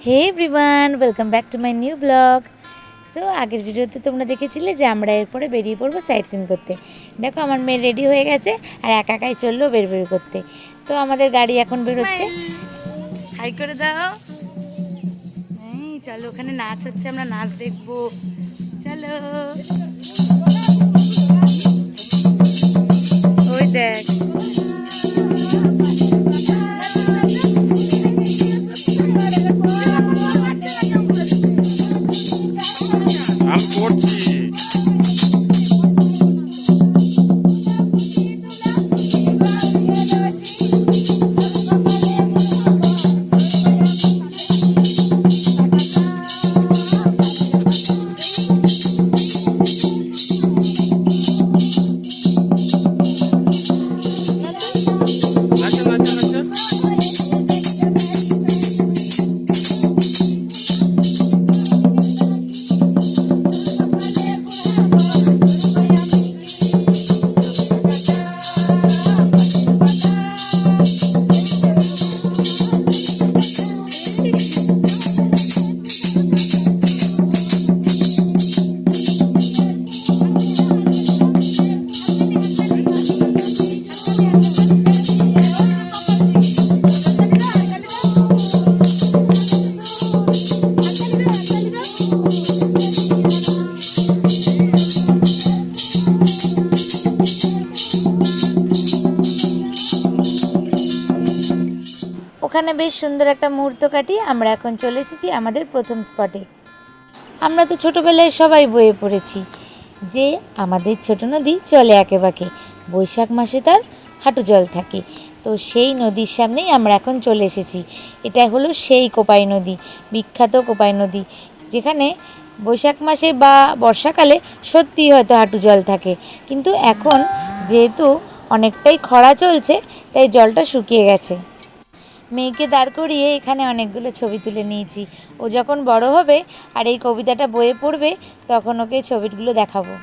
Hey everyone, welcome back to my new vlog. So আগের ভিডিওতে তোমরা দেখেছিলে যে আমরা এরপরে বেরিয়ে পড়বো সাইট সিন করতে। দেখো আমার মেয়ে রেডি হয়ে গেছে আর একা একাই চললো বের করতে। তো আমাদের গাড়ি এখন বেরোচ্ছে। হাই করে দাও। এই চলো, ওখানে নাচ হচ্ছে, আমরা নাচ দেখবো। চলো, ওই দেখ। ওখানে বেশ সুন্দর একটা মুহূর্ত কাটিয়ে আমরা এখন চলে এসেছি আমাদের প্রথম স্পটে। আমরা তো ছোটোবেলায় সবাই বয়ে পড়েছি যে আমাদের ছোট নদী চলে একে বাঁকে, বৈশাখ মাসে তার হাঁটু জল থাকে। তো সেই নদীর সামনেই আমরা এখন চলে এসেছি। এটা হলো সেই কোপাই নদী, বিখ্যাত কোপাই নদী, যেখানে বৈশাখ মাসে বা বর্ষাকালে সত্যিই হয়তো হাঁটু জল থাকে, কিন্তু এখন যেহেতু অনেকটাই খরা চলছে তাই জলটা শুকিয়ে গেছে। মেয়েকে দাঁড় করিয়ে এখানে অনেকগুলো ছবি তুলে নিয়েছি। ও যখন বড় হবে আর এই কবিতাটা বইয়ে পড়বে তখন ওকে ছবিগুলো দেখাবো।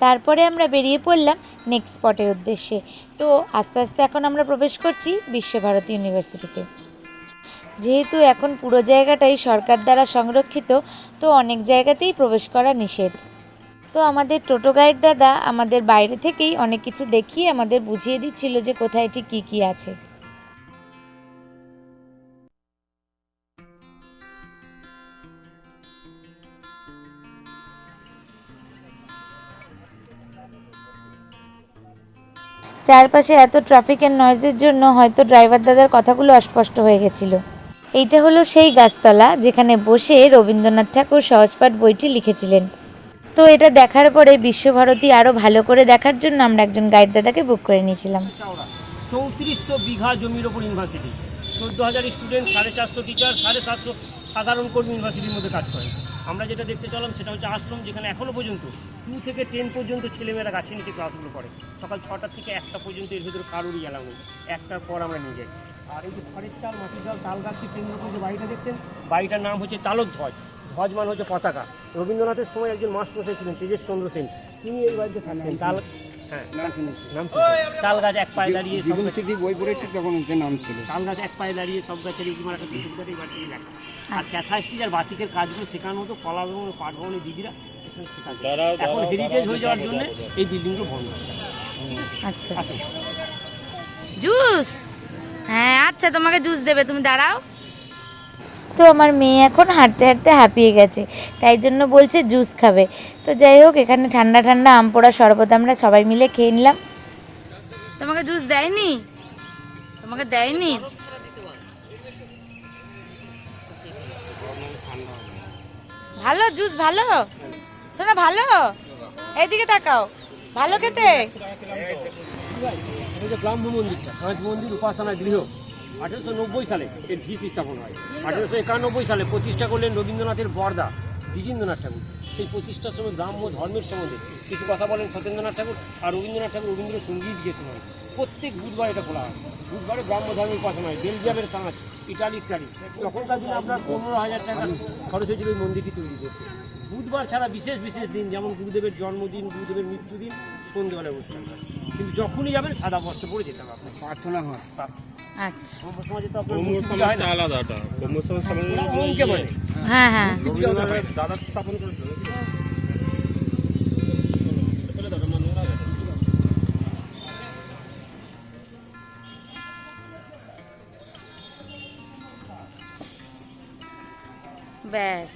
তারপরে আমরা বেরিয়ে পড়লাম নেক্সট স্পটের উদ্দেশ্যে। তো আস্তে আস্তে এখন আমরা প্রবেশ করছি বিশ্বভারতী ইউনিভার্সিটিতে। যেহেতু এখন পুরো জায়গাটাই সরকার দ্বারা সংরক্ষিত, তো অনেক জায়গাতেই প্রবেশ করা নিষেধ। তো আমাদের টোটো গাইড দাদা আমাদের বাইরে থেকেই অনেক কিছু দেখিয়ে আমাদের বুঝিয়ে দিচ্ছিল যে কোথায় ঠিক কী কী আছে। চারপাশে এত ট্রাফিকের নয়েজের জন্য হয়তো ড্রাইভার দাদার কথাগুলো অস্পষ্ট হয়ে গেছিল। এইটা হলো সেই গাছতলা যেখানে বসে রবীন্দ্রনাথ ঠাকুর সহজপাঠ বইটি লিখেছিলেন। তো এটা দেখার পরে বিশ্বভারতী আরও ভালো করে দেখার জন্য আমরা একজন গাইড দাদাকে বুক করে নিয়েছিলাম। 3400 বিঘা জমির ওপর ইউনিভার্সিটি, 14,000 স্টুডেন্ট, 450 টিচার, 750 সাধারণ কর্মী ইউনিভার্সিটির মধ্যে কাজ করে। আমরা যেটা দেখতে চলাম সেটা হচ্ছে আশ্রম, যেখানে এখনও পর্যন্ত 2 থেকে 10 পর্যন্ত ছেলেমেয়েরা গাছের নিচে ক্লাসগুলো করে। সকাল 6টা থেকে 1টা পর্যন্ত এর ভিতরে কারোরই এলাও নেই, 1টার পর আমরা নিয়ে যাই। আর এই যে খড়ের চাল, মাটির চাল, তাল গাছটি কেন্দ্র করে যে বাড়িটা দেখছেন, বাড়িটার নাম হচ্ছে তালধ্বজ। ধ্বজ মানে হচ্ছে পতাকা। রবীন্দ্রনাথের সময় একজন মাস্টারমশাই ছিলেন তেজেশ চন্দ্র সেন, তিনি এই বাড়িতে থাকতেন। তাল গাছ এক পায়ে দাঁড়িয়ে বই পড়েছে তখন নাম ছিল তাল গাছ এক পায়ে দাঁড়িয়ে সব গাছের এই মারা এই বাড়িতে লেখা। আর ক্যাথা স্টিচ আর বাতিকের কাজগুলো শেখানো হতো কলা এবং পাঠ ভবনের দিদিরা এখানে শেখাতো। এখন হেরিটেজ হয়ে যাওয়ার জন্য এই বিল্ডিংগুলো বন্ধ। আচ্ছা আচ্ছা, জুস, হ্যাঁ আচ্ছা তোমাকে জুস দেবে, তুমি দাঁড়াও। তো আমার মেয়ে এখন হাঁটতে হাঁটতে হাঁপিয়ে গেছে, তাই জন্য বলছে জুস খাবে। তো যাই হোক, এখানে ঠান্ডা ঠান্ডা আম পোড়া শরবত আমরা সবাই মিলে খেয়ে নিলাম। তোমাকে জুস দেয়নি? তোমাকে দেয়নি? ভালো জুস, ভালো শোনা, ভালো, এইদিকে তাকাও, ভালো খেতে। ব্রাহ্ম মন্দিরটা পাঁচ মন্দির উপাসনা গৃহ 1890 সালে এর ভিত স্থাপন হয়। 1891 সালে প্রতিষ্ঠা করলেন রবীন্দ্রনাথের বরদা দ্বিজেন্দ্রনাথ ঠাকুর। সেই প্রতিষ্ঠার সময় ব্রাহ্ম ধর্মের সম্বন্ধে কিছু কথা বলেন সত্যেন্দ্রনাথ ঠাকুর। আর রবীন্দ্রনাথ ঠাকুর রবীন্দ্রসঙ্গীত গেয়েছেন। প্রত্যেক বুধবার এটা খোলা হয়। বুধবারে ব্রাহ্ম ধর্মের উপাসনা হয়। বেলজিয়ামের কাঁচ, ইটালি। তখনকার দিনে আপনার 15,000 টাকা খরচ হয়েছিল এই মন্দিরটি তৈরি করতে। বুধবার ছাড়া বিশেষ বিশেষ দিন, যেমন গুরুদেবের জন্মদিন, গুরুদেবের মৃত্যুদিন, সন্ধ্যেবেলায় অনুষ্ঠান হয়। কিন্তু যখনই যাবেন সাদা বস্ত্র পরে যেতে হবে, আপনার প্রার্থনা হয়। আচ্ছা, ব্রহ্ম সমাজে তো আপনার ব্রহ্ম মূর্তি পূজা হয় সমাজটা না। আলাদা, ওটা ব্রহ্ম সমাজ ওমকে মানে হ্যাঁ হ্যাঁ। রবীন্দ্রনাথ দাদা স্থাপন করেছিল। ব্যাস,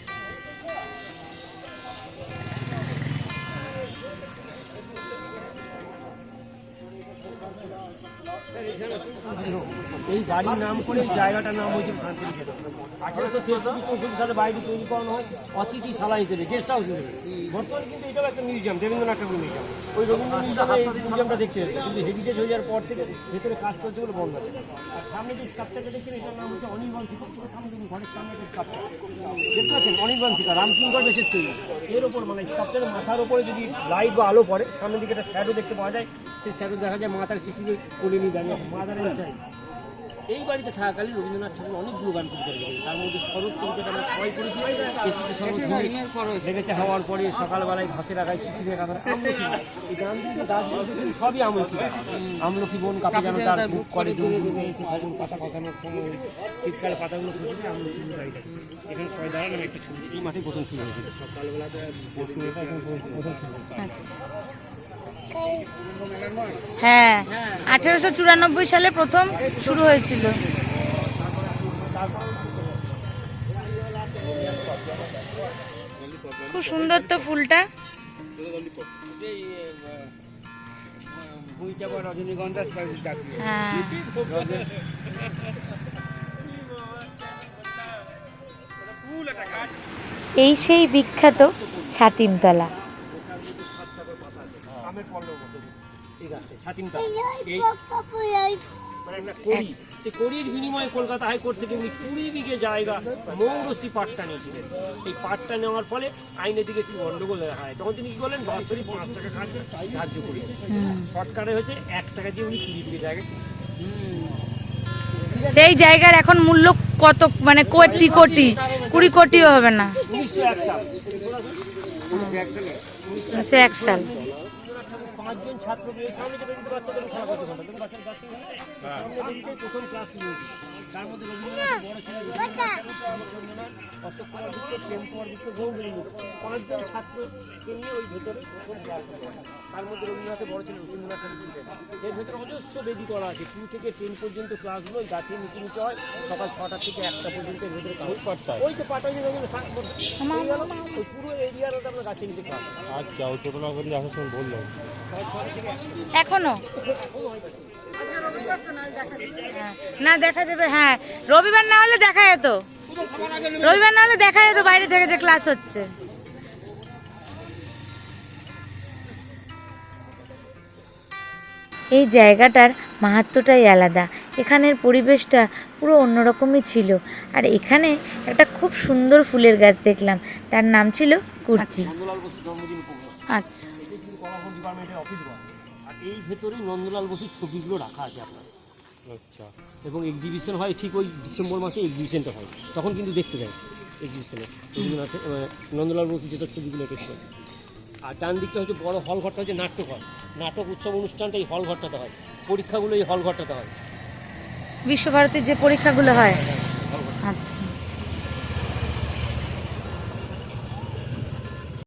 এই গাড়ির নাম করে এই জায়গাটার নাম হয়েছিল শান্তিনিকেতন। 1863 সালে বাইরে তৈরি করানো হয় অতিথিশালা হিসেবে, গেস্ট হাউস হিসেবে। বর্তমানে কিন্তু এটাও একটা মিউজিয়াম, দেবেন্দ্রনাথ ঠাকুর মিউজিয়াম। ওই রবীন্দ্র মিউজিয়ামে এই মিউজিয়ামটা দেখতে হচ্ছে, কিন্তু হেরিটেজ হয়ে যাওয়ার পর থেকে ভেতরে কাজ করতে বলে বন্ধ আছে। আর সামনে যে স্ট্রাকচারটা দেখছেন এটার নাম হচ্ছে অনির্বাণ শিখা। সামনে দেখুন ঘরের সামনে একটা স্ট্রাকচার দেখতে পাচ্ছেন, অনির্বাণ শিখা রামকিঙ্কর বেশের তৈরি। এর ওপর মানে স্ট্রাকচারের মাথার ওপরে যদি লাইট বা আলো পড়ে সামনের দিকে একটা শ্যাডো দেখতে পাওয়া যায়, সেই শ্যাডো দেখা যায় মাতার শিশুকে কোলে নিয়ে দাঁড়িয়ে আছে, মা দাঁড়িয়ে চাই। এই বাড়িতে থাকাকালীন রবীন্দ্রনাথ ঠাকুর অনেকগুলো গান কবিতা লিখেছেন, তার মধ্যে শরৎ কবিতাটা আমরা সবাই পড়েছি। এসেছে শরৎ লেগেছে হওয়ার পরে সকালবেলায় ঘাসের আগায় চিঠির কাঁথা আমলকি, এই গান দিয়ে গাছগুলো দেখেছেন সবই আমলকি গাছ। আমলকি বন কাপে যেন তার বুক করে ফাগুন পাতা পাতানোর সময় শীতকালে পাতাগুলো খুঁজে আমলকি দাঁড়িয়ে থাকে। এখানে সবাই দাঁড়ানো একটা ছবি, এই মাঠে প্রথম শুরু হয়েছিল সকালবেলাতে প্রথম শুরু হ্যাঁ 1894 সালে প্রথম শুরু হয়েছিল। খুব সুন্দর তো ফুলটা। রজনীগন্ধা হ্যাঁ, এই সেই বিখ্যাত ছাতিমতলা। আমের পল্লব এই গাছটা ছাতিমতলা। মানে একটা কড়ি, সেই কড়ির বিনিময়ে কলকাতা হাইকোর্ট থেকে উনি 20 বিঘে জায়গা মৌরসি পাট্টা নিয়েছিলেন। সেই পাট্টা নেওয়ার ফলে আইনের দিকে একটু গন্ডগোল হয়, তখন তিনি কি করলেন, বছরই 5 টাকা কাজ ধার্য করি। শর্টকাটে হয়েছে 1 টাকা দিয়ে উনি 20 বিঘে জায়গা। সেই জায়গার এখন মূল্য কত, মানে কোটি কোটি, 20 কোটিও হবে না। 1901 সাল 1901 সাল। 5 জন ছাত্র এই সামনে যেটা কিন্তু বাচ্চাদের খেলা করতে পারে, কিন্তু বাচ্চাদের সামনে বেরিয়ে প্রথম ক্লাস শুরু হয়েছে। তার মধ্যে রবীন্দ্রনাথ বড় ছেলে রবীন্দ্রনাথ, অশোক কুমার গুপ্ত, প্রেম কুমার গুপ্ত, গৌরী গুপ্ত, 5 জন ছাত্রকে নিয়ে ওই ভেতরে প্রথম ক্লাস শুরু হয়। তার মধ্যে রবীন্দ্রনাথের বড় ছেলে রবীন্দ্রনাথ ঠাকুর ছিলেন। এর ভেতরে অজস্র বেদি করা আছে, 2 থেকে 10 পর্যন্ত ক্লাসগুলো ওই গাছের নিচে নিচে হয়, সকাল 6টা থেকে 1টা পর্যন্ত এর ভেতরে ক্লাস পাঠটা। ওই তো পাটা যে ওই পুরো এরিয়ার ওটা আমরা গাছের নিচে ক্লাস। আচ্ছা, ওই ছোটলা করে আসার সময় বললাম এখনো না দেখা যাবে। হ্যাঁ, রবিবার না হলে দেখা যেত, রবিবার না হলে দেখা যেত বাইরে থেকে যে ক্লাস হচ্ছে। এই জায়গাটার মাহাত্ম্যটাই আলাদা, এখানের পরিবেশটা পুরো অন্যরকমই ছিল। আর এখানে একটা খুব সুন্দর ফুলের গাছ দেখলাম, তার নাম ছিল কুরচি। নন্দলাল বসুর জন্মদিন প্রোগ্রাম, আচ্ছা, এটা কিন্তু কলাভবন ডিপার্টমেন্টের অফিস ঘর। আর এই ভেতরেই নন্দলাল বসুর ছবিগুলো রাখা আছে আপনার। আচ্ছা, এবং এক্সিবিশন হয় ঠিক ওই ডিসেম্বর মাসে এক্সিবিশনটা হয়, তখন কিন্তু দেখতে যায় এক্সিবিশনে রবীন্দ্রনাথ নন্দলাল বসু যেসব ছবিগুলো এঁকেছে। আর ডান দিকটা হচ্ছে বড় হল ঘরটা, হচ্ছে নাট্যঘর। নাটক উৎসব অনুষ্ঠানটা এই হল ঘরটাতে হয়, পরীক্ষাগুলো এই হল ঘরটাতে হয়। বিশ্বভারতীর যে পরীক্ষাগুলো হয়। আচ্ছা।